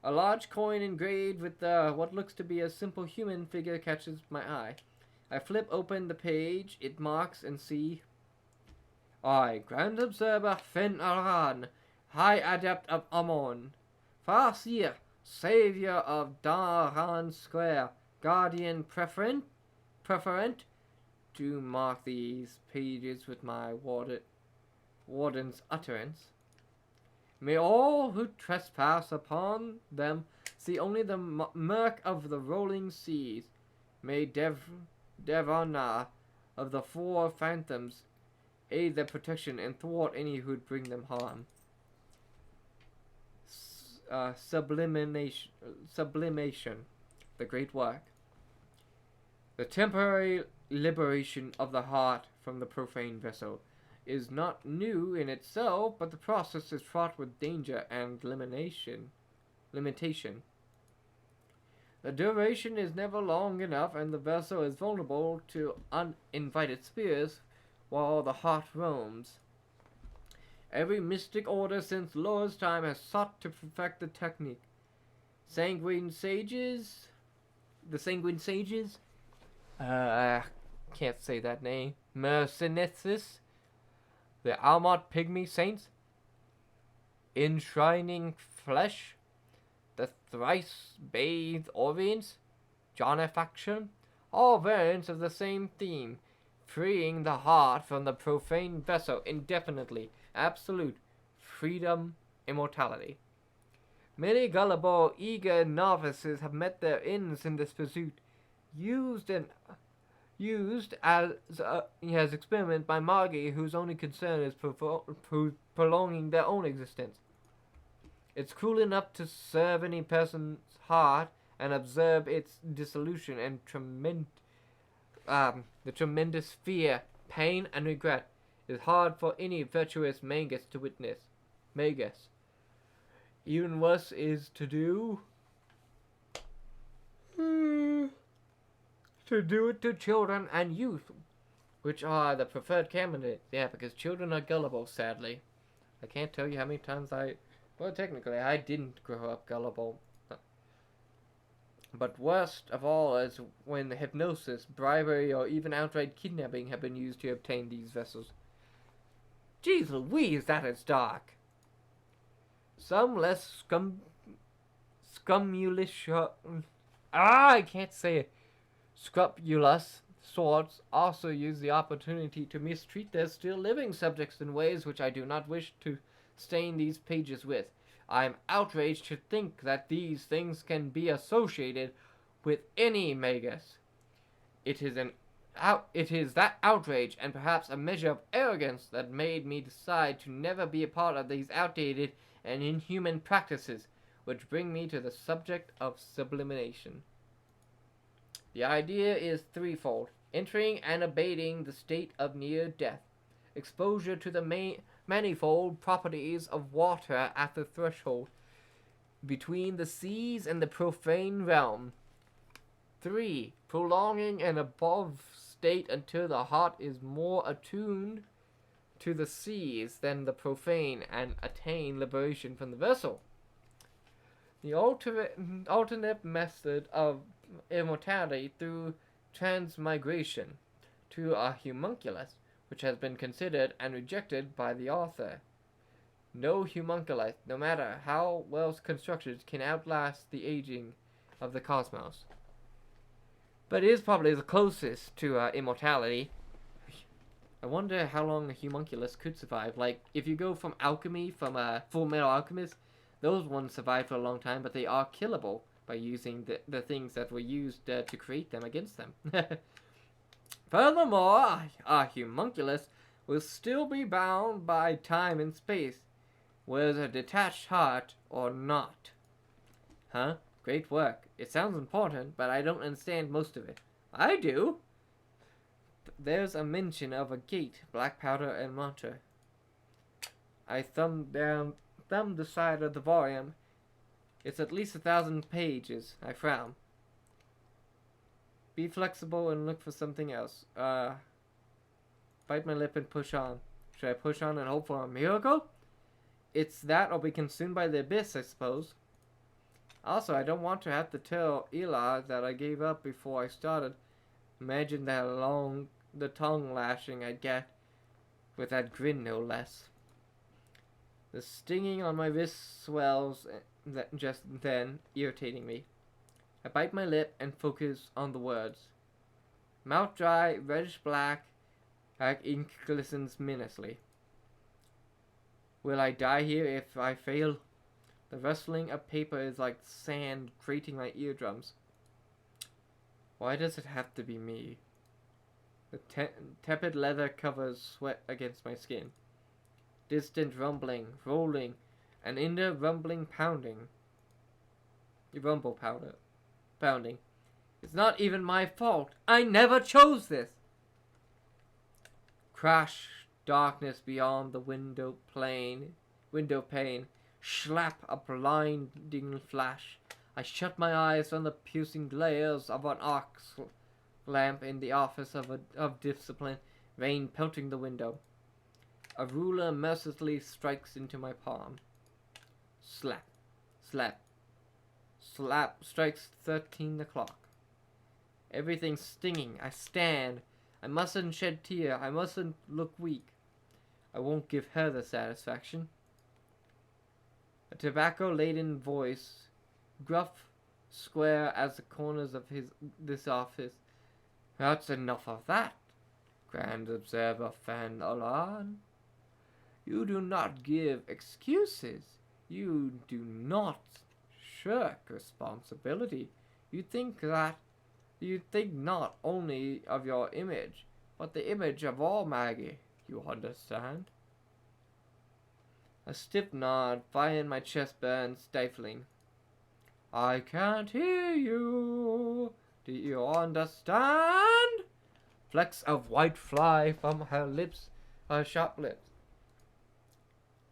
A large coin engraved with what looks to be a simple human figure catches my eye. I flip open the page. It marks and see. I, Grand Observer Fen Aran, High Adept of Amon, Farseer, Savior of Daran Square, Guardian Preferent, to mark these pages with my warden's utterance. May all who trespass upon them see only the murk of the rolling seas. May Devana of the 4 phantoms aid their protection and thwart any who'd bring them harm. Sublimation, the great work. The temporary liberation of the heart from the profane vessel is not new in itself, but the process is fraught with danger and limitation. The duration is never long enough, and the vessel is vulnerable to uninvited spears while the heart roams. Every mystic order since Lora's time has sought to perfect the technique. The Sanguine Sages? Can't say that name. Mercenetsis? The Almont Pygmy Saints? Enshrining Flesh? The Thrice-Bathed Orients? Jonafaction? All variants of the same theme. Freeing the heart from the profane vessel indefinitely. Absolute freedom, immortality. Many gullible, eager novices have met their ends in this pursuit, used as experiment by Magi, whose only concern is prolonging their own existence. It's cruel enough to serve any person's heart and observe its dissolution and the tremendous fear, pain, and regret is hard for any virtuous Mangus to witness. Even worse is to do it to children and youth, which are the preferred candidates. Yeah, because children are gullible, sadly. I can't tell you how many times technically, I didn't grow up gullible. But worst of all is when hypnosis, bribery, or even outright kidnapping have been used to obtain these vessels. Jeez Louise, that is dark. Some less scrumulous, I can't say it. Scrupulous sorts also use the opportunity to mistreat their still living subjects in ways which I do not wish to stain these pages with. I am outraged to think that these things can be associated with any Magus. It is that outrage and perhaps a measure of arrogance that made me decide to never be a part of these outdated and inhuman practices, which bring me to the subject of sublimation. The idea is threefold: entering and abating the state of near death, exposure to the manifold properties of water at the threshold between the seas and the profane realm. 3. Prolonging an above state until the heart is more attuned to the seas than the profane and attain liberation from the vessel. The alternate method of immortality through transmigration to a homunculus, which has been considered and rejected by the author. No homunculus, no matter how well constructed, can outlast the aging of the cosmos. But it is probably the closest to immortality. I wonder how long a homunculus could survive. Like, if you go from alchemy, from Full Metal Alchemist, those ones survive for a long time, but they are killable by using the things that were used to create them against them. Furthermore, a homunculus will still be bound by time and space, whether detached heart or not. Huh? Great work. It sounds important, but I don't understand most of it. I do. There's a mention of a gate, black powder, and mantra. I thumbed the side of the volume. It's at least 1,000 pages. I frown. Be flexible and look for something else. Bite my lip and push on. Should I push on and hope for a miracle? It's that or be consumed by the abyss, I suppose. Also, I don't want to have to tell Eli that I gave up before I started. Imagine the tongue lashing I'd get, with that grin no less. The stinging on my wrist swells just then, irritating me. I bite my lip and focus on the words. Mouth dry, reddish black, ink glistens menacingly. Will I die here if I fail? The rustling of paper is like sand grating my eardrums. Why does it have to be me? The tepid leather covers sweat against my skin. Distant rumbling, rolling, and inner rumbling pounding. Pounding. It's not even my fault. I never chose this. Crash, darkness beyond the window pane. Slap, a blinding flash. I shut my eyes from the piercing glares of an arc lamp in the office of discipline, rain pelting the window. A ruler mercilessly strikes into my palm. Slap, slap, slap, strikes 13 o'clock. Everything's stinging. I stand. I mustn't shed tear. I mustn't look weak. I won't give her the satisfaction. A tobacco-laden voice, gruff, square as the corners of this office. That's enough of that, Grand Observer Fan Alan. You do not give excuses. You do not shirk responsibility. You think not only of your image, but the image of all Maggie. You understand? A stiff nod, fire in my chest burns, stifling. I can't hear you. Do you understand? Flecks of white fly from her lips, her sharp lips.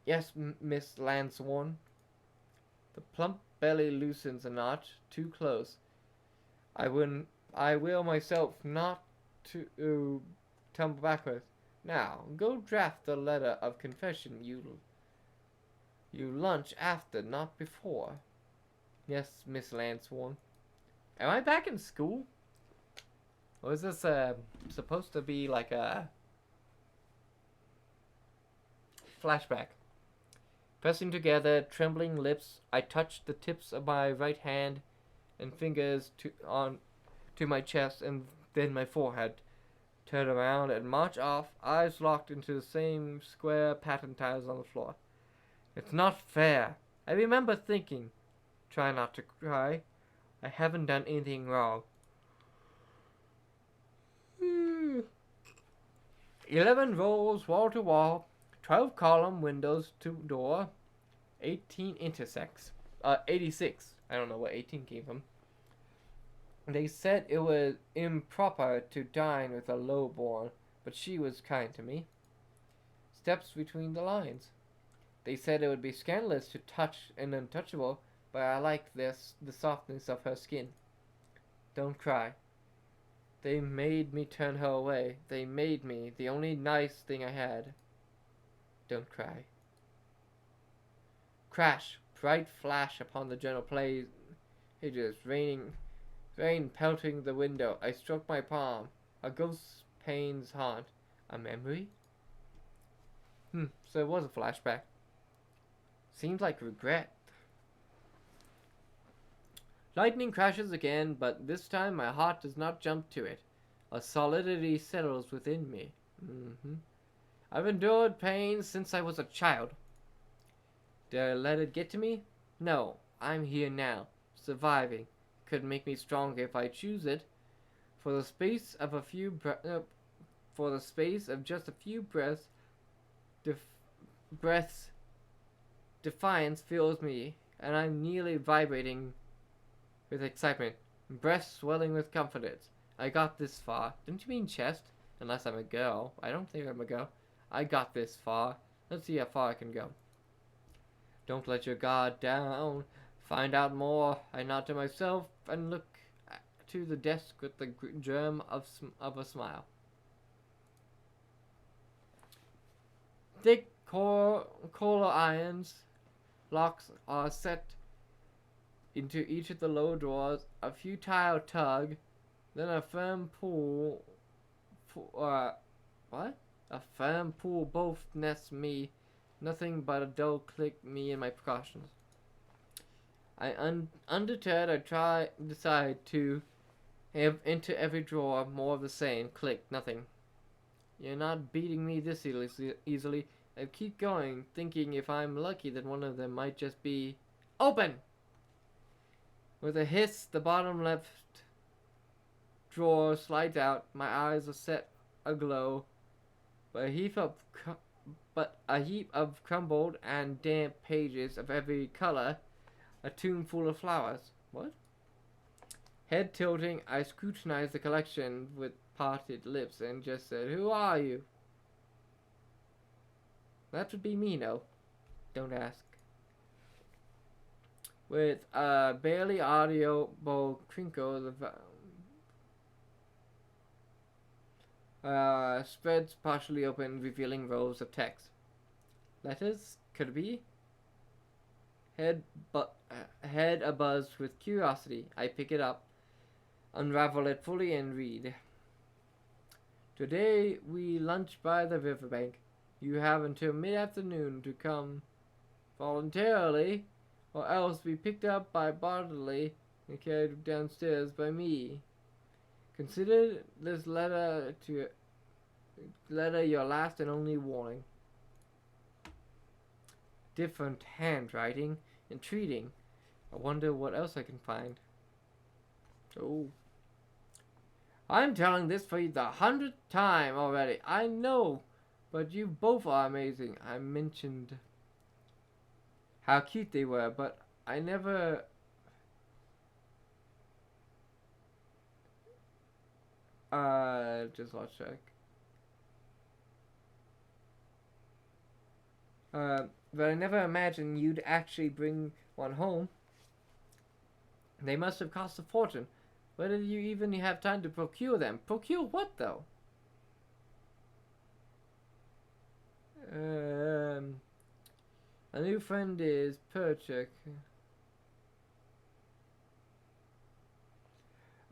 Yes, Miss Lansworn. The plump belly loosens a notch, too close. I will myself not to tumble backwards. Now, go draft the letter of confession you lunch after, not before. Yes, Miss Lansworn. Am I back in school? Or is this supposed to be like a flashback? Pressing together trembling lips, I touched the tips of my right hand and fingers to my chest and then my forehead. Turn around and march off, eyes locked into the same square pattern tiles on the floor. It's not fair. I remember thinking, try not to cry. I haven't done anything wrong. 11 rows wall to wall, 12 column windows to door, 18 intersects. 86. I don't know what 18 came from. They said it was improper to dine with a lowborn, but she was kind to me. Steps between the lines. They said it would be scandalous to touch an untouchable, but I like the softness of her skin. Don't cry. They made me turn her away. They made me the only nice thing I had. Don't cry. Crash, bright flash upon the journal pages, rain pelting the window. I struck my palm. A ghost's pains haunt. A memory? So it was a flashback. Seems like regret. Lightning crashes again, but this time my heart does not jump to it. A solidity settles within me. I've endured pain since I was a child. Did I let it get to me? No, I'm here now, surviving. Could make me stronger if I choose it. For the space of just a few breaths, defiance fills me, and I'm nearly vibrating with excitement, breast swelling with confidence. I got this far. Don't you mean chest? Unless I'm a girl. I don't think I'm a girl. I got this far. Let's see how far I can go. Don't let your guard down. Find out more. I nod to myself and look to the desk with the germ of a smile. Thick coal irons locks are set into each of the low drawers. A futile tug, then a firm pull. What? A firm pull both nests me. Nothing but a dull click me and my precautions. Undeterred, I decide to have into every drawer more of the same. Click, nothing. You're not beating me this easily. I keep going, thinking if I'm lucky that one of them might just be open. With a hiss, the bottom left drawer slides out. My eyes are set aglow, but a heap of crumbled and damp pages of every color, a tomb full of flowers. What? Head tilting, I scrutinized the collection with parted lips and just said, "Who are you?" That would be me, no. Don't ask. With a barely audible crinkle, the spreads partially open, revealing rows of text. Letters? Could it be? Head abuzz with curiosity. I pick it up, unravel it fully, and read. Today we lunch by the riverbank. You have until mid-afternoon to come voluntarily, or else be picked up by bodily and carried downstairs by me. Consider this letter your last and only warning. Different handwriting, entreating. I wonder what else I can find. Oh. I'm telling this for the 100th time already. I know, but you both are amazing. I mentioned how cute they were, but I never... just lost track. But I never imagined you'd actually bring one home. They must have cost a fortune. Where did you even have time to procure them? Procure what, though? A new friend is Perchik.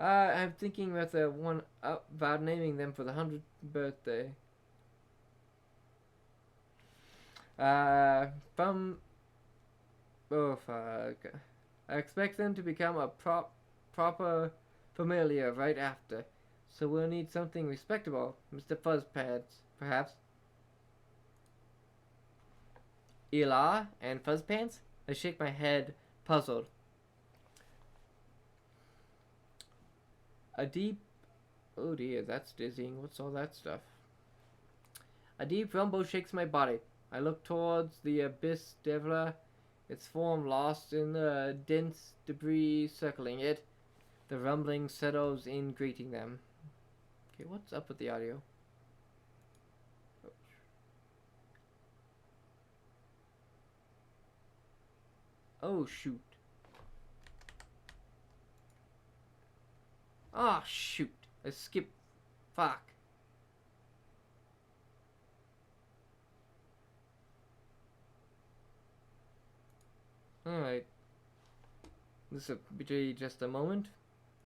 I'm thinking about the one about naming them for the 100th birthday. From oh fuck, I expect them to become a proper familiar right after. So we'll need something respectable, Mr. Fuzzpants, perhaps. Ela and Fuzzpants? I shake my head, puzzled. A deep... Oh dear, that's dizzying. What's all that stuff? A deep rumble shakes my body. I look towards the abyss Devla, its form lost in the dense debris circling it. The rumbling settles in, greeting them. Okay, what's up with the audio? Oh, shoot. Ah, shoot. I skipped. Fuck. Alright. This will be just a moment.